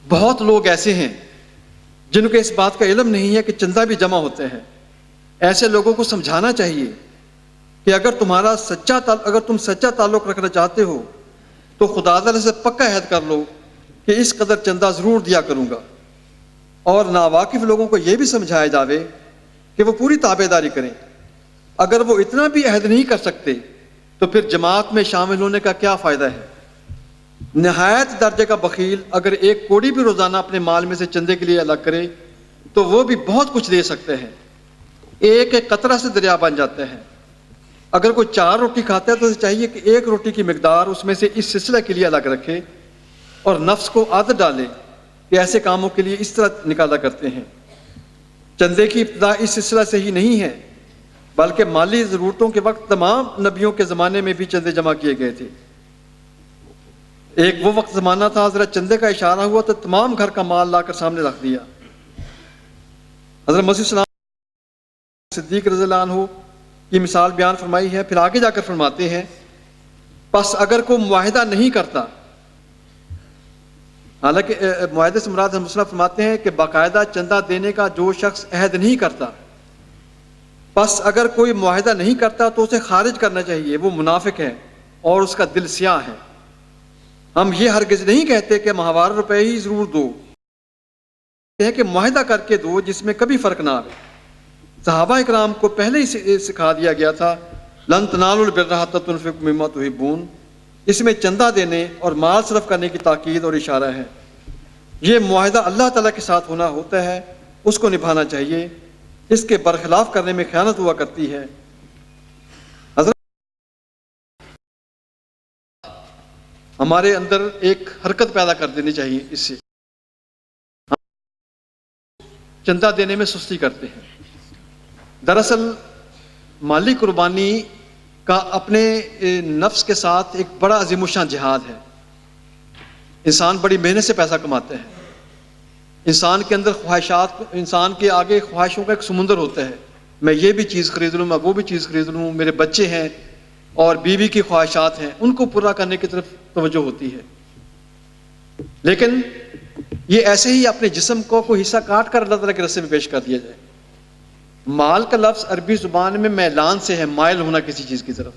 بہت لوگ ایسے ہیں جن کو اس بات کا علم نہیں ہے کہ چندہ بھی جمع ہوتے ہیں۔ ایسے لوگوں کو سمجھانا چاہیے کہ اگر تم سچا تعلق رکھنا چاہتے ہو تو خدا تعالی سے پکا عہد کر لو کہ اس قدر چندہ ضرور دیا کروں گا، اور ناواقف لوگوں کو یہ بھی سمجھایا جاوے کہ وہ پوری تابع داری کریں۔ اگر وہ اتنا بھی عہد نہیں کر سکتے تو پھر جماعت میں شامل ہونے کا کیا فائدہ ہے؟ نہایت درجے کا بخیل اگر 1 کوڑی بھی روزانہ اپنے مال میں سے چندے کے لیے الگ کرے تو وہ بھی بہت کچھ دے سکتے ہیں، ایک ایک قطرہ سے دریا بن جاتے ہیں۔ اگر کوئی 4 روٹی کھاتا ہے تو اسے چاہیے کہ 1 روٹی کی مقدار اس میں سے اس سلسلہ کے لیے الگ رکھے اور نفس کو عادت ڈالے کہ ایسے کاموں کے لیے اس طرح نکالا کرتے ہیں۔ چندے کی ابتدا اس سلسلہ سے ہی نہیں ہے، بلکہ مالی ضرورتوں کے وقت تمام نبیوں کے زمانے میں بھی چندے جمع کیے گئے تھے۔ ایک وہ وقت زمانہ تھا ذرا چندے کا اشارہ ہوا تو تمام گھر کا مال لا کر سامنے رکھ دیا۔ حضرت مسیح السلام صدیق رضی اللہ عنہ کی مثال بیان فرمائی ہے، پھر آگے جا کر فرماتے ہیں پس اگر کوئی معاہدہ نہیں کرتا، حالانکہ معاہدے سے مراد مسلم فرماتے ہیں کہ باقاعدہ چندہ دینے کا جو شخص عہد نہیں کرتا، پس اگر کوئی معاہدہ نہیں کرتا تو اسے خارج کرنا چاہیے، وہ منافق ہے اور اس کا دل سیاہ ہے۔ ہم یہ ہرگز نہیں کہتے کہ ماہوار روپے ہی ضرور دو، کہتے ہیں کہ معاہدہ کر کے دو جس میں کبھی فرق نہ آئے۔ صحابہ اکرام کو پہلے ہی سکھا دیا گیا تھا لن تنالوا البر حتی تنفقوا مما تحبون، اس میں چندہ دینے اور مال صرف کرنے کی تاکید اور اشارہ ہے۔ یہ معاہدہ اللہ تعالیٰ کے ساتھ ہونا ہوتا ہے، اس کو نبھانا چاہیے، اس کے برخلاف کرنے میں خیانت ہوا کرتی ہے۔ حضرت ہمارے اندر ایک حرکت پیدا کر دینی چاہیے، اس سے چندہ دینے میں سستی کرتے ہیں۔ دراصل مالی قربانی کا اپنے نفس کے ساتھ ایک بڑا عظیم الشان جہاد ہے۔ انسان بڑی محنت سے پیسہ کماتے ہیں، انسان کے اندر خواہشات، انسان کے آگے خواہشوں کا ایک سمندر ہوتا ہے، میں یہ بھی چیز خرید لوں، میں وہ بھی چیز خرید لوں، میرے بچے ہیں اور بیوی کی خواہشات ہیں، ان کو پورا کرنے کی طرف توجہ ہوتی ہے۔ لیکن یہ ایسے ہی اپنے جسم کو کوئی حصہ کاٹ کر اللہ تعالیٰ کے راستے میں پیش کر دیا جائے۔ مال کا لفظ عربی زبان میں میلان سے ہے، مائل ہونا کسی چیز کی طرف۔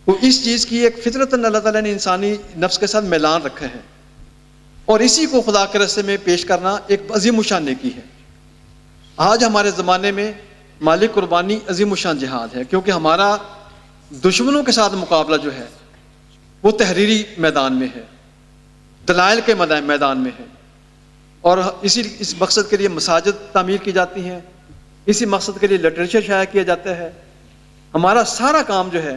تو اس چیز کی ایک فطرتاً اللہ تعالیٰ نے انسانی نفس کے ساتھ میلان رکھا ہے، اور اسی کو خدا کے راستے میں پیش کرنا ایک عظیم الشان نیکی ہے۔ آج ہمارے زمانے میں مالی قربانی عظیم الشان جہاد ہے، کیونکہ ہمارا دشمنوں کے ساتھ مقابلہ جو ہے وہ تحریری میدان میں ہے، دلائل کے میدان میں ہے، اور اس مقصد کے لیے مساجد تعمیر کی جاتی ہیں، اسی مقصد کے لیے لٹریچر شائع کیا جاتا ہے۔ ہمارا سارا کام جو ہے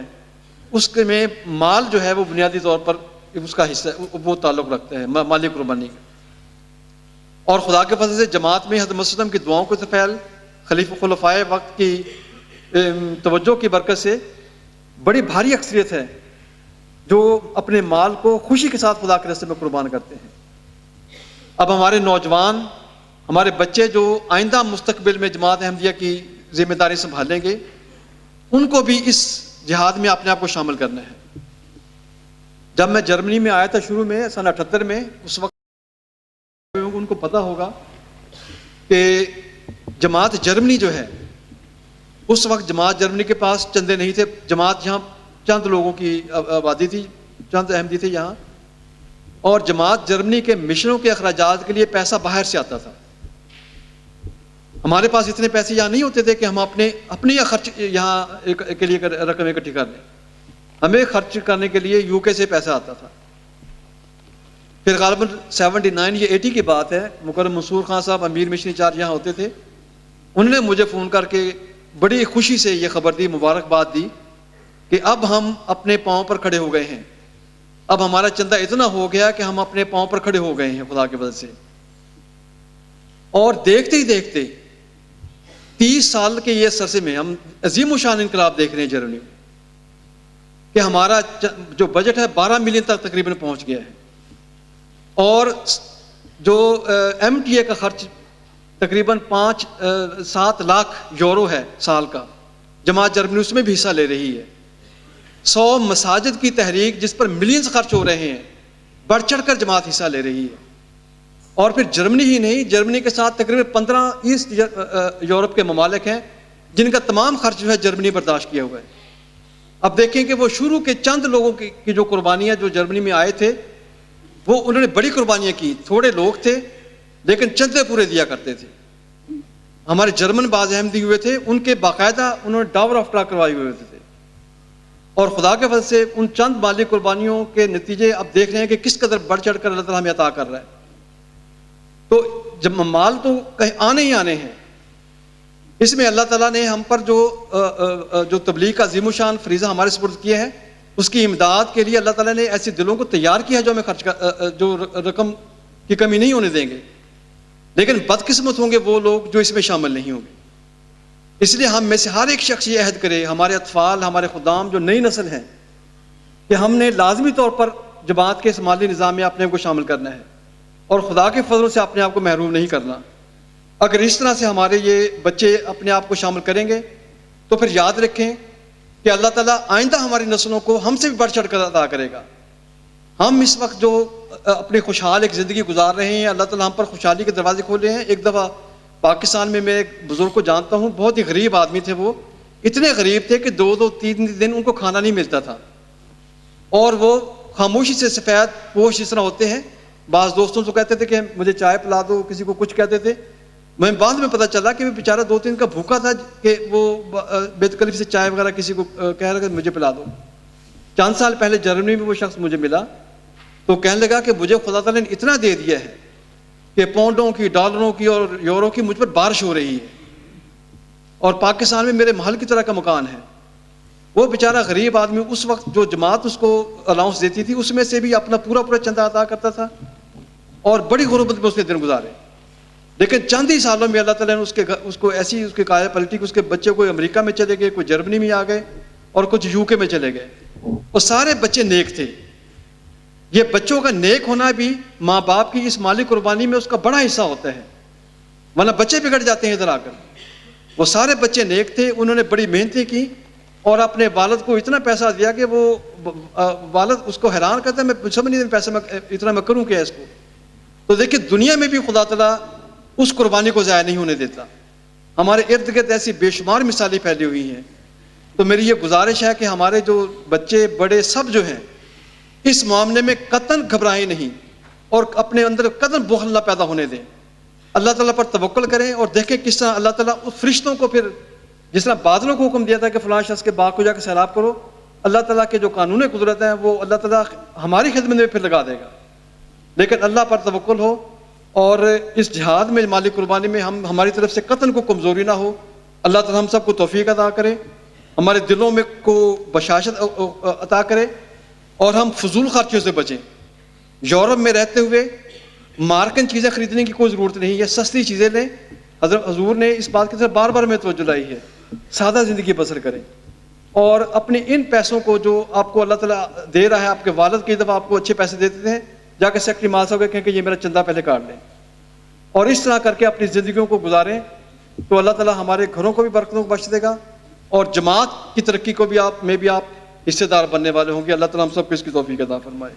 اس کے میں مال جو ہے وہ بنیادی طور پر اس کا حصہ وہ تعلق رکھتا ہے مالی قربانی کا۔ اور خدا کے فضل سے جماعت میں حضرت مسلم کی دعاؤں کے طفیل خلفائے وقت کی توجہ کی برکت سے بڑی بھاری اکثریت ہے جو اپنے مال کو خوشی کے ساتھ خدا کے راستے میں قربان کرتے ہیں۔ اب ہمارے نوجوان، ہمارے بچے جو آئندہ مستقبل میں جماعت احمدیہ کی ذمہ داری سنبھالیں گے، ان کو بھی اس جہاد میں اپنے آپ کو شامل کرنا ہے۔ جب میں جرمنی میں آیا تھا شروع میں سن 78 میں، اس وقت ان کو پتہ ہوگا کہ جماعت جرمنی جو ہے، اس وقت جماعت جرمنی کے پاس چندے نہیں تھے، جماعت یہاں چند لوگوں کی آبادی تھی، چند احمدی تھے یہاں، اور جماعت جرمنی کے مشنوں کے اخراجات کے لیے پیسہ باہر سے آتا تھا۔ ہمارے پاس اتنے پیسے یہاں نہیں ہوتے تھے کہ ہم اپنے خرچ یہاں کے لیے رقم اکٹھی کر لیں، ہمیں خرچ کرنے کے لیے UK سے پیسہ آتا تھا۔ پھر غالباً 79 یا 80 کی بات ہے، مکرم منصور خان صاحب امیر مشنی چارج یہاں ہوتے تھے، انہوں نے مجھے فون کر کے بڑی خوشی سے یہ خبر دی، مبارکباد دی کہ اب ہم اپنے پاؤں پر کھڑے ہو گئے ہیں، اب ہمارا چندہ اتنا ہو گیا کہ ہم اپنے پاؤں پر کھڑے ہو گئے ہیں خدا کی وجہ سے۔ اور دیکھتے ہی دیکھتے 30 سال کے یہ عرصے میں ہم عظیم الشان انقلاب دیکھ رہے ہیں جرمنی میں، کہ ہمارا جو بجٹ ہے 12 ملین تک تقریباً پہنچ گیا ہے، اور جو MTA کا خرچ تقریباً 7 لاکھ یورو ہے سال کا، جماعت جرمنی اس میں بھی حصہ لے رہی ہے۔ 100 مساجد کی تحریک جس پر ملینز خرچ ہو رہے ہیں، بڑھ چڑھ کر جماعت حصہ لے رہی ہے۔ اور پھر جرمنی ہی نہیں، جرمنی کے ساتھ تقریباً 15 ایسٹ یورپ کے ممالک ہیں جن کا تمام خرچ جو ہے جرمنی برداشت کیا ہوا ہے۔ اب دیکھیں کہ وہ شروع کے چند لوگوں کی جو قربانیاں جو جرمنی میں آئے تھے، وہ انہوں نے بڑی قربانیاں کی، تھوڑے لوگ تھے لیکن چندے پورے دیا کرتے تھے۔ ہمارے جرمن باز احمدی ہوئے تھے، ان کے باقاعدہ انہوں نے ٹاور آف ٹاک کروائے ہوئے تھے، اور خدا کے فضل سے ان چند مالی قربانیوں کے نتیجے اب دیکھ رہے ہیں کہ کس قدر بڑھ چڑھ کر اللہ تعالیٰ ہمیں عطا کر رہا ہے۔ تو جب مال تو کہیں آنے ہی آنے ہیں، اس میں اللہ تعالیٰ نے ہم پر جو تبلیغ کا عظیم الشان فریضہ ہمارے سپرد کیا ہے، اس کی امداد کے لیے اللہ تعالیٰ نے ایسے دلوں کو تیار کیا ہے جو ہمیں جو رقم کی کمی نہیں ہونے دیں گے، لیکن بدقسمت ہوں گے وہ لوگ جو اس میں شامل نہیں ہوں گے۔ اس لیے ہم میں سے ہر ایک شخص یہ عہد کرے، ہمارے اطفال، ہمارے خدام جو نئی نسل ہیں، کہ ہم نے لازمی طور پر جماعت کے اس مالی نظام میں اپنے کو شامل کرنا ہے اور خدا کے فضل سے اپنے آپ کو محروم نہیں کرنا۔ اگر اس طرح سے ہمارے یہ بچے اپنے آپ کو شامل کریں گے تو پھر یاد رکھیں کہ اللہ تعالیٰ آئندہ ہماری نسلوں کو ہم سے بھی بڑھ چڑھ کر عطا کرے گا۔ ہم اس وقت جو اپنی خوشحال ایک زندگی گزار رہے ہیں، اللہ تعالیٰ ہم پر خوشحالی کے دروازے کھولے ہیں۔ ایک دفعہ پاکستان میں ایک بزرگ کو جانتا ہوں، بہت ہی غریب آدمی تھے، وہ اتنے غریب تھے کہ 2-3 دن ان کو کھانا نہیں ملتا تھا، اور وہ خاموشی سے سفید پوش جس طرح ہوتے ہیں، بعض دوستوں سے کہتے تھے کہ مجھے چائے پلا دو، کسی کو کچھ کہتے تھے۔ میں بعد میں پتہ چلا کہ وہ بیچارہ 2 دن کا بھوکا تھا کہ وہ بے تکلفی سے چائے وغیرہ کسی کو کہہ رہا کہ مجھے پلا دو۔ چند سال پہلے جرمنی میں وہ شخص مجھے ملا تو کہنے لگا کہ مجھے خدا تعالیٰ نے اتنا دے دیا ہے کہ پاؤنڈوں کی، ڈالروں کی اور یورو کی مجھ پر بارش ہو رہی ہے، اور پاکستان میں میرے محل کی طرح کا مکان ہے۔ وہ بیچارہ غریب آدمی اس وقت جو جماعت اس کو الاؤنس دیتی تھی اس میں سے بھی اپنا پورا چندہ ادا کرتا تھا، اور بڑی غربت میں اس نے دن گزارے، لیکن چند ہی سالوں میں اللہ تعالیٰ نے اس کو ایسی اس کے کایا پلٹی کہ اس کے بچے کوئی امریکہ میں چلے گئے، کوئی جرمنی میں آ گئے، اور کچھ UK میں چلے گئے، اور سارے بچے نیک تھے۔ یہ بچوں کا نیک ہونا بھی ماں باپ کی اس مالی قربانی میں اس کا بڑا حصہ ہوتا ہے، ورنہ بچے بگڑ جاتے ہیں ادھر آ کر۔ وہ سارے بچے نیک تھے، انہوں نے بڑی محنتیں کی اور اپنے والد کو اتنا پیسہ دیا کہ وہ والد اس کو حیران کرتا ہے، میں سمجھ نہیں پیسہ میں اتنا میں کروں کیا اس کو۔ تو دیکھیں دنیا میں بھی خدا تعالیٰ اس قربانی کو ضائع نہیں ہونے دیتا۔ ہمارے ارد گرد ایسی بے شمار مثالیں پھیلی ہوئی ہیں۔ تو میری یہ گزارش ہے کہ ہمارے جو بچے بڑے سب جو ہیں اس معاملے میں قطعاً گھبرائیں نہیں، اور اپنے اندر قطعاً بخل نہ پیدا ہونے دیں۔ اللہ تعالیٰ پر توکل کریں اور دیکھیں کس طرح اللہ تعالیٰ اس فرشتوں کو پھر جس طرح بادلوں کو حکم دیا تھا کہ فلاں شخص کے باغ کو جا کے سیلاب کرو، اللہ تعالیٰ کے جو قانون قدرت ہیں وہ اللہ تعالیٰ ہماری خدمت میں پھر لگا دے گا۔ لیکن اللہ پر توکل ہو، اور اس جہاد میں مالی قربانی میں ہماری طرف سے قطعاً کو کمزوری نہ ہو۔ اللہ تعالیٰ ہم سب کو توفیق عطا کرے، ہمارے دلوں میں کو بشاشت عطا کرے، اور ہم فضول خرچیوں سے بچیں۔ یورپ میں رہتے ہوئے مارکن چیزیں خریدنے کی کوئی ضرورت نہیں ہے، سستی چیزیں لیں۔ حضور نے اس بات کی طرف بار بار میں توجہ لائی ہے، سادہ زندگی بسر کریں، اور اپنے ان پیسوں کو جو آپ کو اللہ تعالیٰ دے رہا ہے، آپ کے والد کئی دفعہ آپ کو اچھے پیسے دیتے ہیں، جا کے سیکٹری مال صاحب کو کہیں کہ یہ میرا چندہ پہلے کاٹ لیں، اور اس طرح کر کے اپنی زندگیوں کو گزاریں، تو اللہ تعالیٰ ہمارے گھروں کو بھی برکتوں کو بخش دے گا، اور جماعت کی ترقی کو بھی آپ حصے دار بننے والے ہوں گے۔ اللہ تعالیٰ ہم سب کو اس کی توفیق عطا فرمائے۔